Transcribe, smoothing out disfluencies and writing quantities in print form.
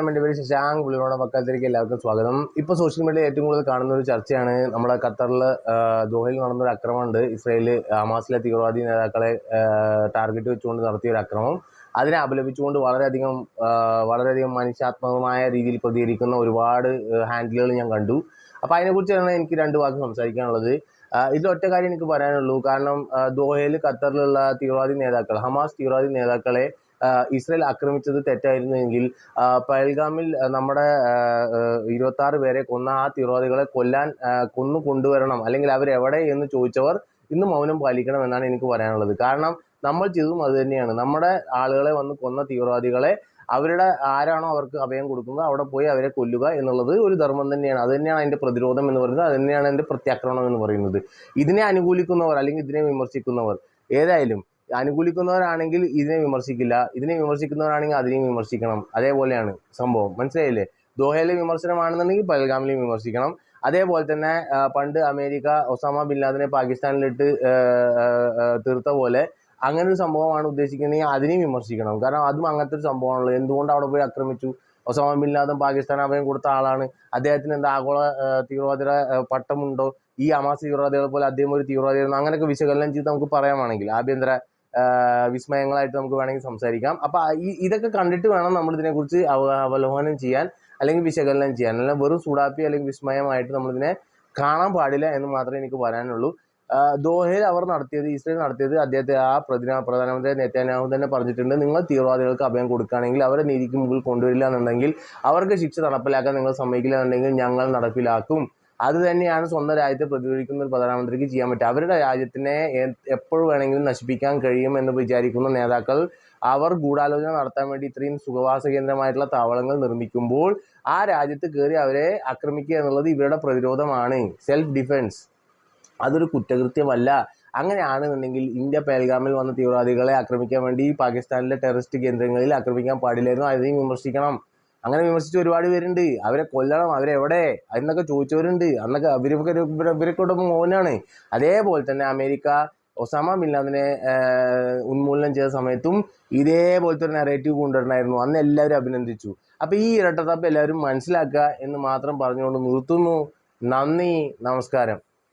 എൻ്റെ പേര് ശശാങ്ക് പുള്ളിയോടെ പക്കത്തിലേക്ക് എല്ലാവർക്കും സ്വാഗതം. ഇപ്പോൾ സോഷ്യൽ മീഡിയയിൽ ഏറ്റവും കൂടുതൽ കാണുന്ന ഒരു ചർച്ചയാണ് നമ്മുടെ ഖത്തറിൽ ദോഹയിൽ നടന്നൊരു അക്രമമുണ്ട്. ഇസ്രായേൽ ഹമാസിലെ തീവ്രവാദി നേതാക്കളെ ടാർഗറ്റ് വെച്ചുകൊണ്ട് നടത്തിയൊരു അക്രമം. അതിനെ അപലപിച്ചുകൊണ്ട് വളരെയധികം മനുഷ്യാത്മകമായ രീതിയിൽ പ്രതികരിക്കുന്ന ഒരുപാട് ഹാൻഡിലുകൾ ഞാൻ കണ്ടു. അപ്പോൾ അതിനെക്കുറിച്ചാണ് എനിക്ക് രണ്ട് വാക്ക് സംസാരിക്കാനുള്ളത്. ഇതിലൊറ്റ കാര്യം എനിക്ക് പറയാനുള്ളൂ. കാരണം ദോഹയിൽ ഖത്തറിലുള്ള തീവ്രവാദി നേതാക്കൾ, ഹമാസ് തീവ്രവാദി നേതാക്കളെ ഇസ്രായേൽ ആക്രമിച്ചത് തെറ്റായിരുന്നെങ്കിൽ പഹൽഗാമിൽ നമ്മുടെ 26 പേരെ കൊന്ന ആ തീവ്രവാദികളെ കൊന്നു കൊണ്ടുവരണം, അല്ലെങ്കിൽ അവരെവിടെ എന്ന് ചോദിച്ചവർ ഇന്ന് മൗനം പാലിക്കണം എന്നാണ് എനിക്ക് പറയാനുള്ളത്. കാരണം നമ്മൾ ചെയ്തതും അത് തന്നെയാണ്. നമ്മുടെ ആളുകളെ വന്ന് കൊന്ന തീവ്രവാദികളെ അവരുടെ ആരാണോ അവർക്ക് അഭയം കൊടുക്കുന്നത് അവിടെ പോയി അവരെ കൊല്ലുക എന്നുള്ളത് ഒരു ധർമ്മം തന്നെയാണ്. അത് തന്നെയാണ് അതിൻ്റെ പ്രതിരോധം എന്ന് പറയുന്നത്. അത് തന്നെയാണ് അതിൻ്റെ പ്രത്യാക്രമണം എന്ന് പറയുന്നത്. ഇതിനെ അനുകൂലിക്കുന്നവർ അല്ലെങ്കിൽ ഇതിനെ വിമർശിക്കുന്നവർ, ഏതായാലും അനുകൂലിക്കുന്നവരാണെങ്കിൽ ഇതിനെ വിമർശിക്കില്ല, ഇതിനെ വിമർശിക്കുന്നവരാണെങ്കിൽ അതിനെയും വിമർശിക്കണം. അതേപോലെയാണ് സംഭവം. മനസ്സിലായില്ലേ? ദോഹയിലെ വിമർശനമാണെന്നുണ്ടെങ്കിൽ പഹൽഗാമിലെയും വിമർശിക്കണം. അതേപോലെ തന്നെ പണ്ട് അമേരിക്ക ഒസാമ ബിൻ ലാദനെ പാകിസ്ഥാനിലിട്ട് തീർത്ത പോലെ അങ്ങനെ ഒരു സംഭവമാണ് ഉദ്ദേശിക്കുന്നതെങ്കിൽ അതിനെയും വിമർശിക്കണം. കാരണം അതും അങ്ങനത്തെ ഒരു സംഭവമാണല്ലോ. എന്തുകൊണ്ട് അവിടെ പോയി ആക്രമിച്ചു? ഒസാമ ബിൻ ലാദൻ പാകിസ്ഥാൻ അഭയം കൊടുത്ത ആളാണ്. അദ്ദേഹത്തിന് എന്താ ആഗോള തീവ്രവാദിയുടെ പട്ടമുണ്ടോ? ഈ ഹമാസ് തീവ്രവാദികളെ പോലെ അദ്ദേഹം ഒരു തീവ്രവാദിയായിരുന്നു? അങ്ങനെയൊക്കെ വിശകലനം ചെയ്ത് നമുക്ക് പറയാമാണെങ്കിൽ ആഭ്യന്തര വിസ്മയങ്ങളായിട്ട് നമുക്ക് വേണമെങ്കിൽ സംസാരിക്കാം. അപ്പൊ ഇതൊക്കെ കണ്ടിട്ട് വേണം നമ്മൾ ഇതിനെക്കുറിച്ച് അവലോകനം ചെയ്യാൻ അല്ലെങ്കിൽ വിശകലനം ചെയ്യാൻ. അല്ലെങ്കിൽ വെറും സൂടാപ്പി അല്ലെങ്കിൽ വിസ്മയമായിട്ട് നമ്മളിതിനെ കാണാൻ പാടില്ല എന്ന് മാത്രമേ എനിക്ക് പറയാനുള്ളൂ. ദോഹയിൽ ഇസ്രായേൽ നടത്തിയത് അദ്ദേഹത്തെ പ്രധാനമന്ത്രി നെതന്യാഹു തന്നെ പറഞ്ഞിട്ടുണ്ട്. നിങ്ങൾ തീവ്രവാദികൾക്ക് അഭയം കൊടുക്കുകയാണെങ്കിൽ അവരെ നീതിക്ക് മുമ്പിൽ കൊണ്ടുവരില്ല എന്നുണ്ടെങ്കിൽ, അവർക്ക് ശിക്ഷ നടപ്പിലാക്കാൻ നിങ്ങൾ സമ്മതിക്കില്ല എന്നുണ്ടെങ്കിൽ ഞങ്ങൾ നടപ്പിലാക്കും. അത് തന്നെയാണ് സ്വന്തം രാജ്യത്തെ പ്രതിരോധിക്കുന്ന ഒരു പ്രധാനമന്ത്രിക്ക് ചെയ്യാൻ പറ്റുക. അവരുടെ രാജ്യത്തിനെ എപ്പോഴും വേണമെങ്കിലും നശിപ്പിക്കാൻ കഴിയും എന്ന് വിചാരിക്കുന്ന നേതാക്കൾ അവർ ഗൂഢാലോചന നടത്താൻ വേണ്ടി ഇത്രയും സുഖവാസ കേന്ദ്രമായിട്ടുള്ള താവളങ്ങൾ നിർമ്മിക്കുമ്പോൾ ആ രാജ്യത്ത് കയറി അവരെ ആക്രമിക്കുക എന്നുള്ളത് ഇവരുടെ പ്രതിരോധമാണ്, സെൽഫ് ഡിഫെൻസ്. അതൊരു കുറ്റകൃത്യമല്ല. അങ്ങനെയാണെന്നുണ്ടെങ്കിൽ ഇന്ത്യ പഹൽഗാമിൽ വന്ന തീവ്രവാദികളെ ആക്രമിക്കാൻ വേണ്ടി പാകിസ്ഥാനിലെ ടെററിസ്റ്റ് കേന്ദ്രങ്ങളിൽ ആക്രമിക്കാൻ പാടില്ലായിരുന്നു. അതിനെയും വിമർശിക്കണം. അങ്ങനെ വിമർശിച്ച ഒരുപാട് പേരുണ്ട്. അവരെ കൊല്ലണം, അവരെവിടെ എന്നൊക്കെ ചോദിച്ചവരുണ്ട്. അന്നൊക്കെ ഇവരൊക്കെ മോനാണ്. അതേപോലെ തന്നെ അമേരിക്ക ഒസാമ ബിൻ ലാദനെ ഉന്മൂലനം ചെയ്ത സമയത്തും ഇതേപോലത്തെ ഒരു നെറേറ്റീവ് കൊണ്ടുവരണമായിരുന്നു. അന്ന് എല്ലാവരും അഭിനന്ദിച്ചു. അപ്പൊ ഈ ഇരട്ടത്താപ്പ് എല്ലാവരും മനസ്സിലാക്കുക എന്ന് മാത്രം പറഞ്ഞുകൊണ്ട് നിർത്തുന്നു. നന്ദി, നമസ്കാരം.